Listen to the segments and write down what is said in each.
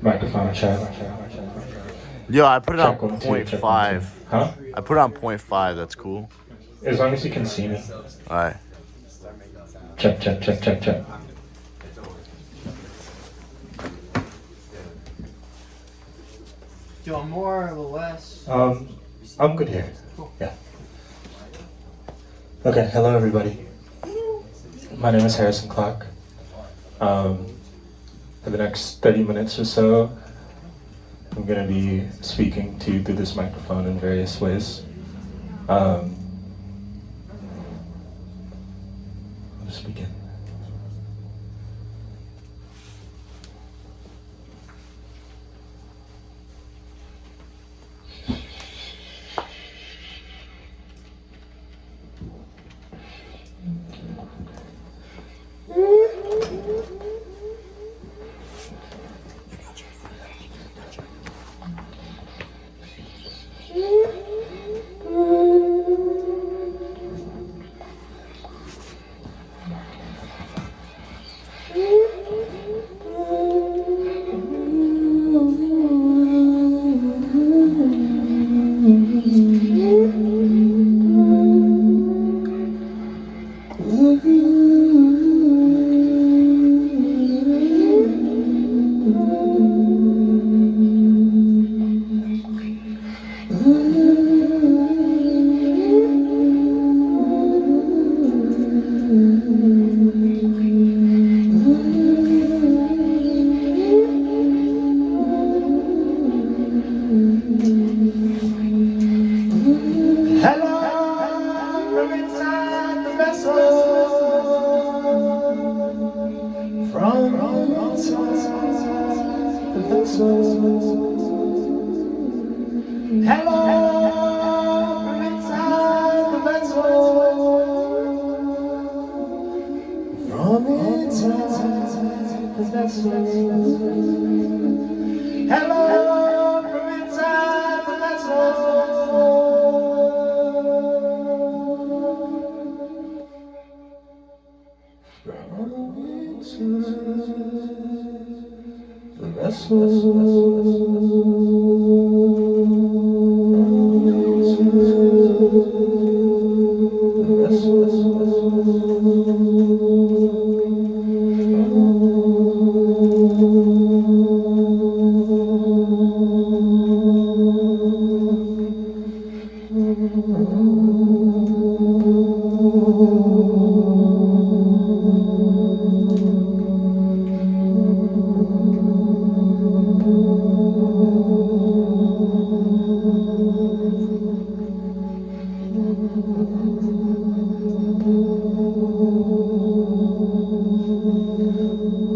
Microphone check. Yo, I put it on Check 1 2. point Check 1 2. five. Huh? I put it on 0.5. That's cool. As long as you can see me. All right. Check, check, check, check, check. Do you want more or a little less? I'm good here. Yeah. Okay, hello everybody. My name is Harrison Clark. For the next 30 minutes or so, I'm going to be speaking to you through this microphone in various ways. I'll just begin.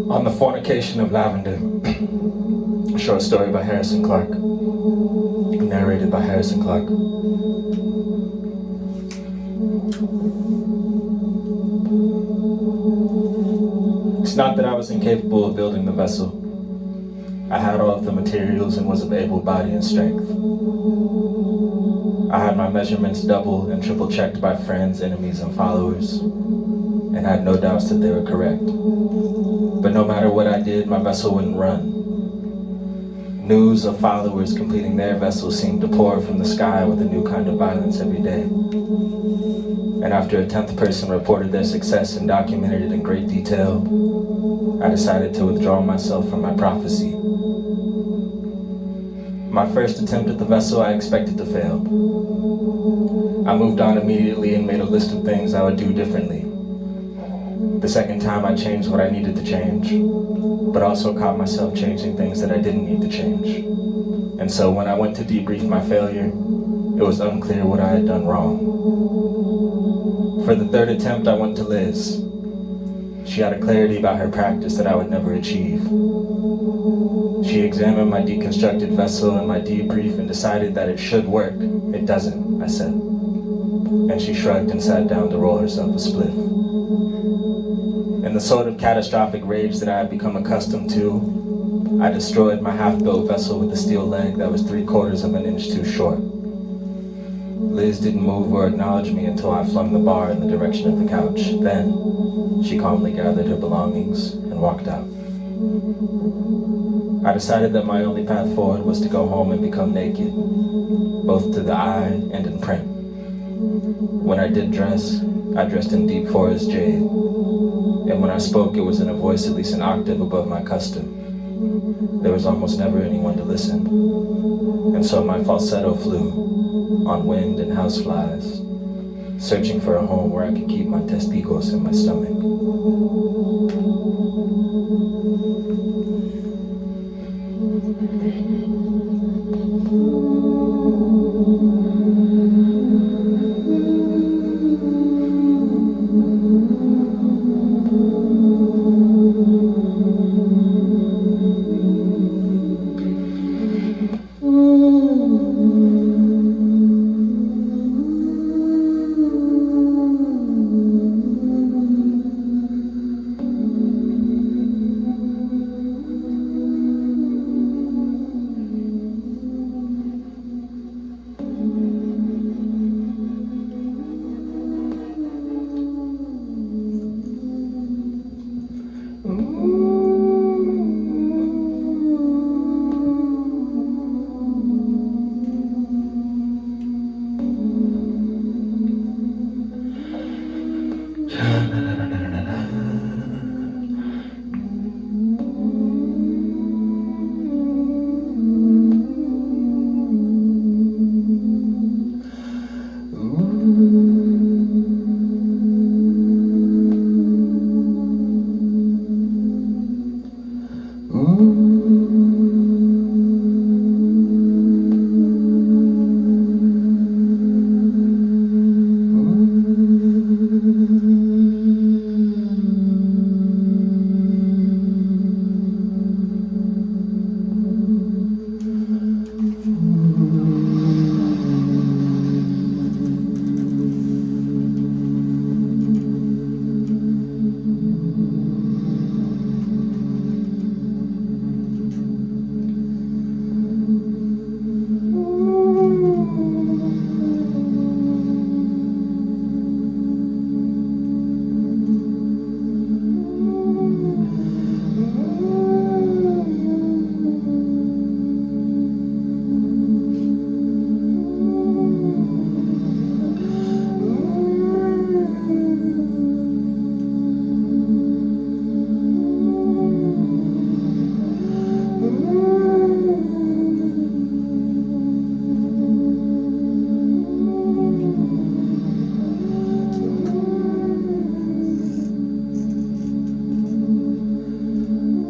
On the Fornication of Lavender, a short story by Harrison Clark, narrated by Harrison Clark. It's not that I was incapable of building the vessel. I had all of the materials and was of able body and strength. I had my measurements double and triple checked by friends, enemies, and followers, and had no doubts that they were correct. But no matter what I did, my vessel wouldn't run. News of followers completing their vessels seemed to pour from the sky with a new kind of violence every day. And after a 10th person reported their success and documented it in great detail, I decided to withdraw myself from my prophecy. My first attempt at the vessel I expected to fail. I moved on immediately and made a list of things I would do differently. The second time I changed what I needed to change, but also caught myself changing things that I didn't need to change. And so when I went to debrief my failure, it was unclear what I had done wrong. For the third attempt, I went to Liz. She had a clarity about her practice that I would never achieve. She examined my deconstructed vessel and my debrief and decided that it should work. It doesn't, I said. And she shrugged and sat down to roll herself a spliff. In the sort of catastrophic rage that I had become accustomed to, I destroyed my half-built vessel with a steel leg that was 3/4 of an inch too short. Liz didn't move or acknowledge me until I flung the bar in the direction of the couch. Then, she calmly gathered her belongings and walked out. I decided that my only path forward was to go home and become naked, both to the eye and in print. When I did dress, I dressed in deep forest jade, and when I spoke, it was in a voice at least an octave above my custom. There was almost never anyone to listen, and so my falsetto flew on wind and houseflies, searching for a home where I could keep my testicles in my stomach.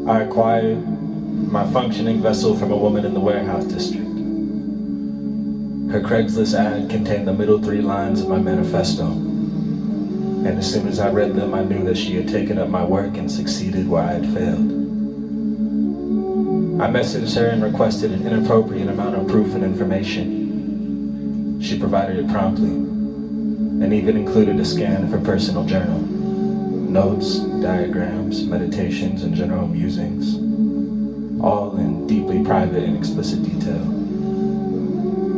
I acquired my functioning vessel from a woman in the warehouse district. Her Craigslist ad contained the middle 3 lines of my manifesto, and as soon as I read them, I knew that she had taken up my work and succeeded where I had failed. I messaged her and requested an inappropriate amount of proof and information. She provided it promptly, and even included a scan of her personal journal. Notes, diagrams, meditations, and general musings, all in deeply private and explicit detail.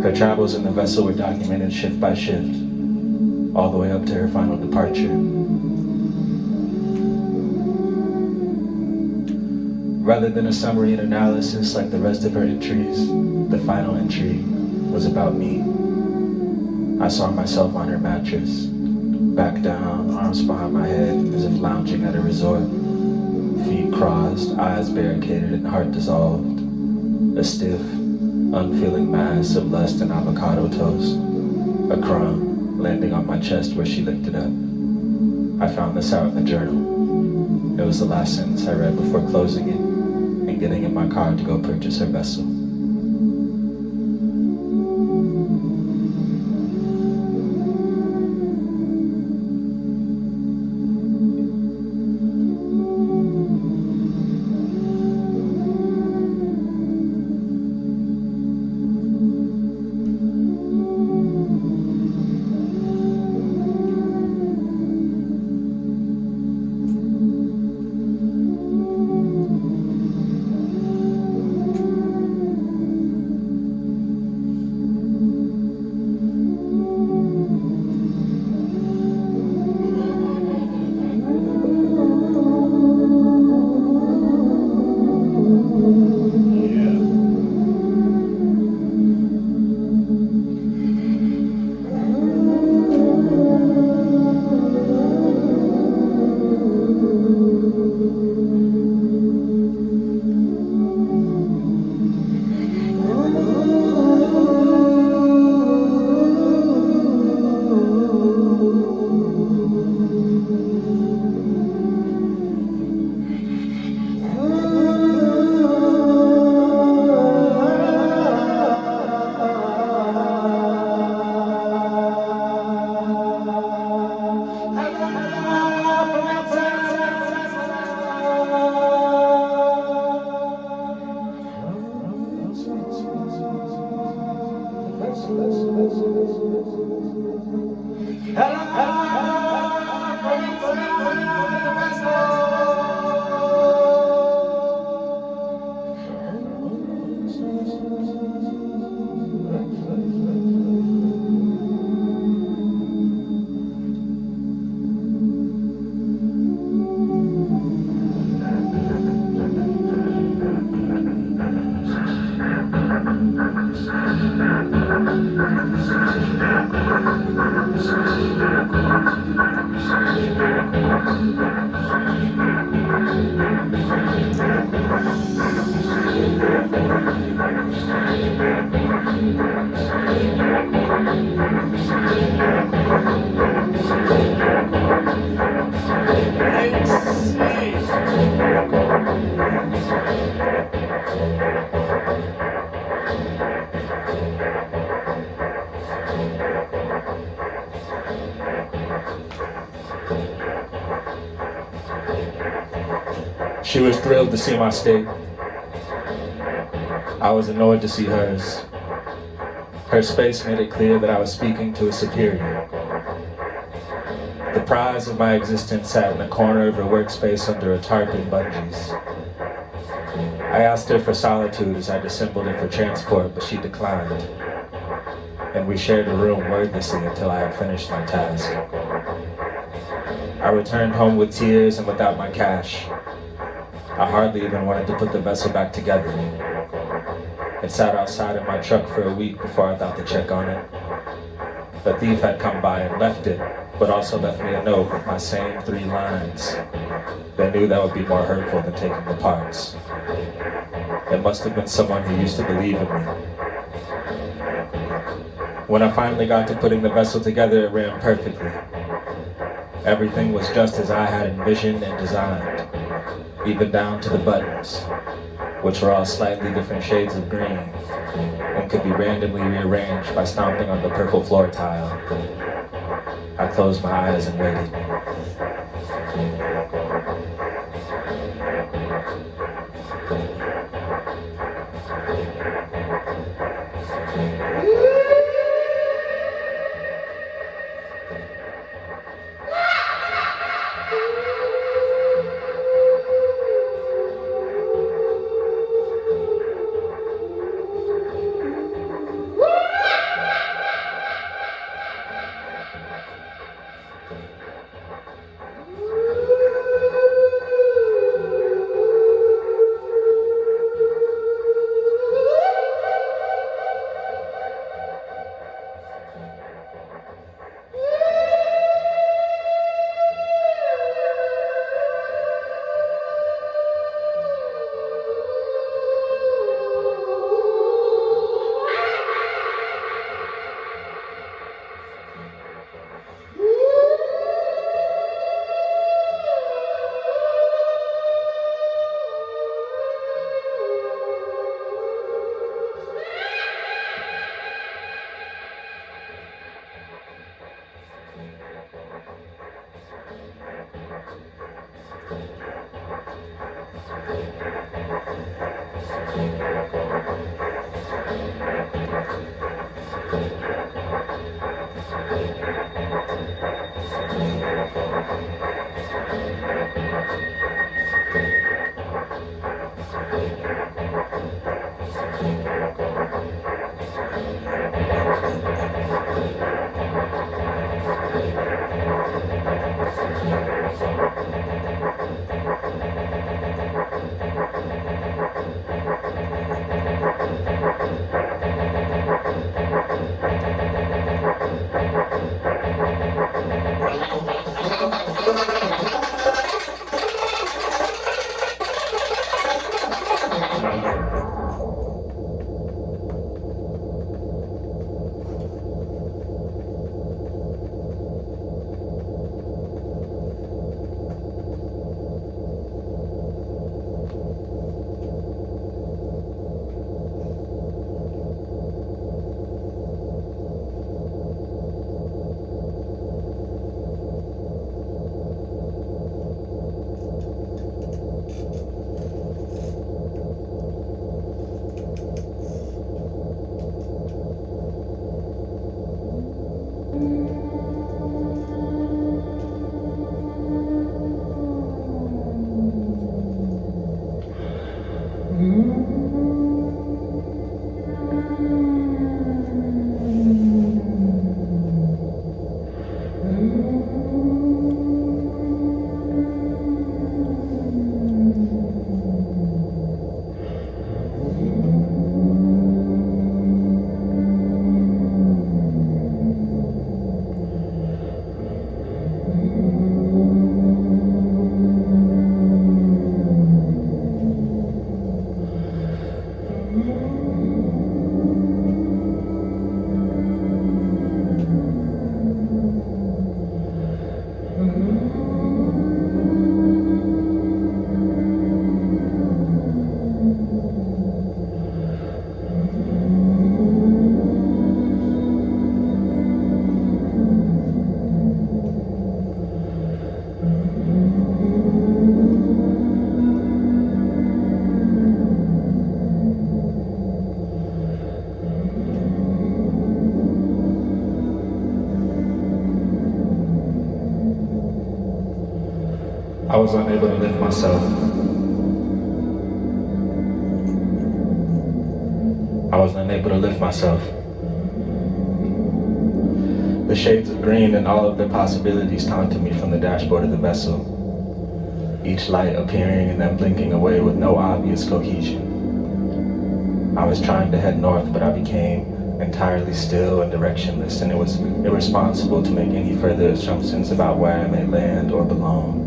Her travels in the vessel were documented shift by shift, all the way up to her final departure. Rather than a summary and analysis like the rest of her entries, the final entry was about me. I saw myself on her mattress, back down, arms behind my head, as if lounging at a resort, feet crossed, eyes barricaded, and heart dissolved. A stiff, unfeeling mass of lust and avocado toast, a crumb landing on my chest where she licked it up. I found this out in the journal. It was the last sentence I read before closing it and getting in my car to go purchase her vessel. She was thrilled to see my state. I was annoyed to see hers. Her space made it clear that I was speaking to a superior. The prize of my existence sat in a corner of her workspace under a tarp and bungees. I asked her for solitude as I dissembled it for transport, but she declined. And we shared a room wordlessly until I had finished my task. I returned home with tears and without my cash. I hardly even wanted to put the vessel back together. It sat outside in my truck for a week before I thought to check on it. The thief had come by and left it, but also left me a note with my same 3 lines. They knew that would be more hurtful than taking the parts. It must have been someone who used to believe in me. When I finally got to putting the vessel together, it ran perfectly. Everything was just as I had envisioned and designed, even down to the buttons, which were all slightly different shades of green and could be randomly rearranged by stomping on the purple floor tile. I closed my eyes and waited. I was unable to lift myself. I was unable to lift myself. The shades of green and all of their possibilities taunted me from the dashboard of the vessel, each light appearing and then blinking away with no obvious cohesion. I was trying to head north, but I became entirely still and directionless, and it was irresponsible to make any further assumptions about where I may land or belong.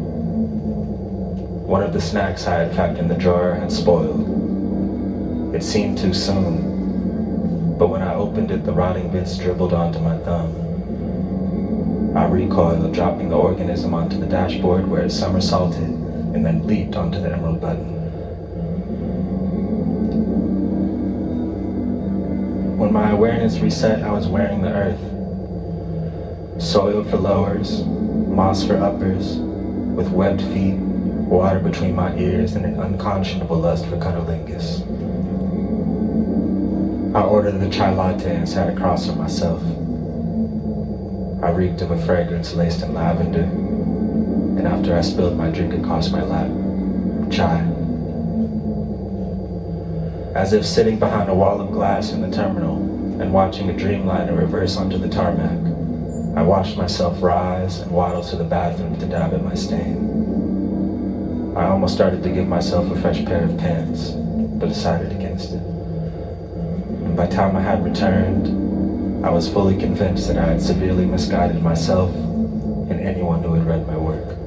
One of the snacks I had packed in the drawer had spoiled. It seemed too soon, but when I opened it, the rotting bits dribbled onto my thumb. I recoiled, dropping the organism onto the dashboard where it somersaulted and then leaped onto the emerald button. When my awareness reset, I was wearing the earth. Soil for lowers, moss for uppers, with webbed feet, water between my ears, and an unconscionable lust for cunnilingus. I ordered the chai latte and sat across from myself. I reeked of a fragrance laced in lavender, and after I spilled my drink across my lap, chai. As if sitting behind a wall of glass in the terminal and watching a dreamliner reverse onto the tarmac, I watched myself rise and waddle to the bathroom to dab at my stain. I almost started to give myself a fresh pair of pants, but decided against it. And by the time I had returned, I was fully convinced that I had severely misguided myself and anyone who had read my work.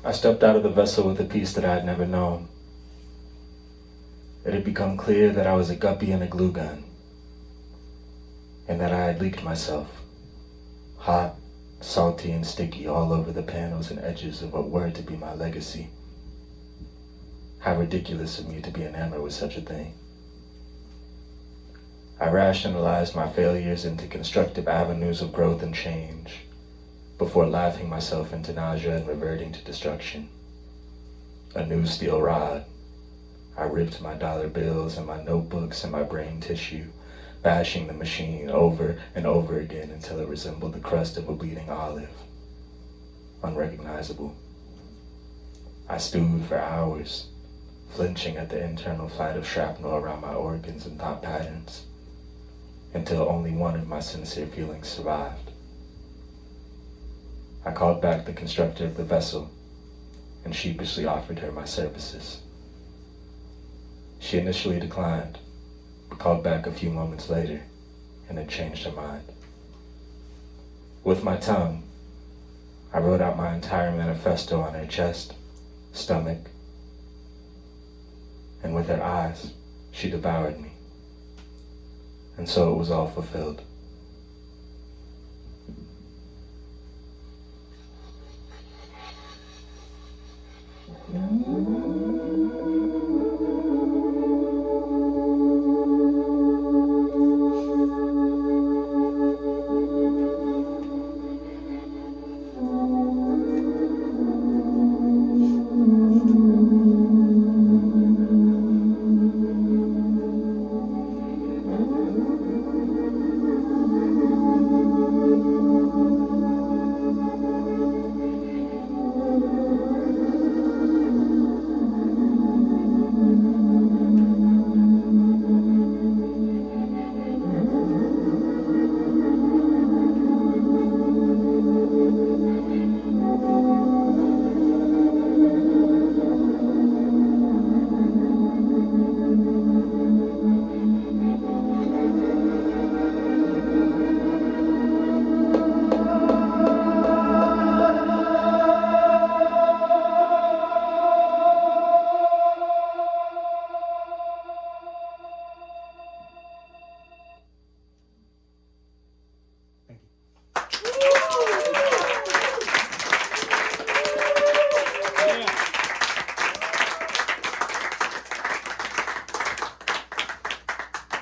I stepped out of the vessel with a peace that I had never known. had become clear that I was a guppy in a glue gun, and that I had leaked myself, hot, salty, and sticky all over the panels and edges of what were to be my legacy. How ridiculous of me to be enamored with such a thing. I rationalized my failures into constructive avenues of growth and change, before laughing myself into nausea and reverting to destruction. A new steel rod. I ripped my dollar bills and my notebooks and my brain tissue, bashing the machine over and over again until it resembled the crust of a bleeding olive. Unrecognizable. I stewed for hours, flinching at the internal flight of shrapnel around my organs and thought patterns, until only one of my sincere feelings survived. I called back the constructor of the vessel and sheepishly offered her my services. She initially declined, but called back a few moments later and had changed her mind. With my tongue, I wrote out my entire manifesto on her chest, stomach, and with her eyes, she devoured me. And so it was all fulfilled.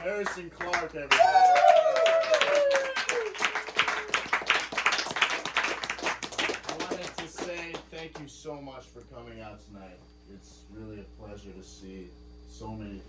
Harrison Clark, everybody. I wanted to say thank you so much for coming out tonight. It's really a pleasure to see so many people.